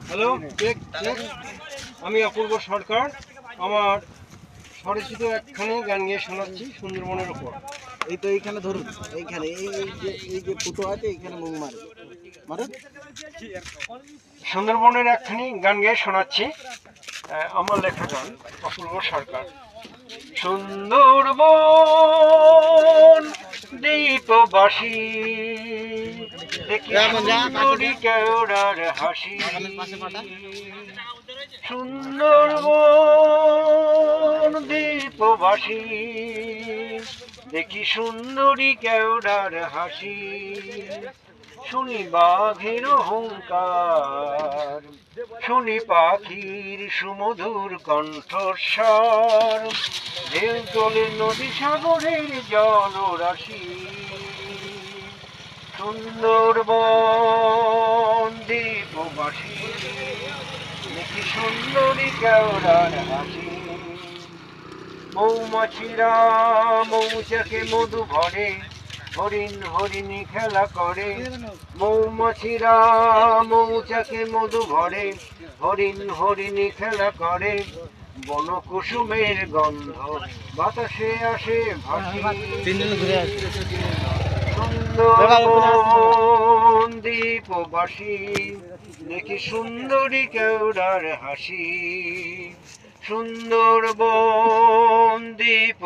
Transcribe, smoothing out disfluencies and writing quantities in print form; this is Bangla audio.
হ্যালো, আমি অপূর্ব সরকার। আমার স্বরচিত একখানি গান গিয়ে শোনাচ্ছি সুন্দরবনের উপর। এই তো এইখানে ধরুন, এইখানে এই যে ফুটো আছে এইখানে মুখ মারে মারেন। সুন্দরবনের একখানি গান গিয়ে শোনাচ্ছি, আমার লেখা গান, অপূর্ব সরকার। সুন্দরবন দ্বীপবাসী, দেখি সুন্দরী কেওড়ার হাসি। সুন্দরবন দ্বীপবাসী, দেখি সুন্দরী কেওড়ার হাসি। শুনি বাঘের হুঙ্কার, শুনি পাখির সুমধুর কণ্ঠস্বর। ঢেউ তোলে নদী সাগরের জলরাশি। সুন্দরবন দ্বীপবাসী, দেখি সুন্দরী কেওড়ার হাসি। মৌমাছিরা মৌচাকে মধু ভরে, হরিণ হরিণী খেলা করে। মৌমাছিরা মৌচাকে মধু ভরে, হরিণ হরিণী খেলা করে। বনকুসুমের গন্ধ বাতাসে আসে ভাসি। সুন্দরবন দ্বীপবাসী, দেখি সুন্দরী কেওড়ার হাসি। সুন্দরবন দ্বীপ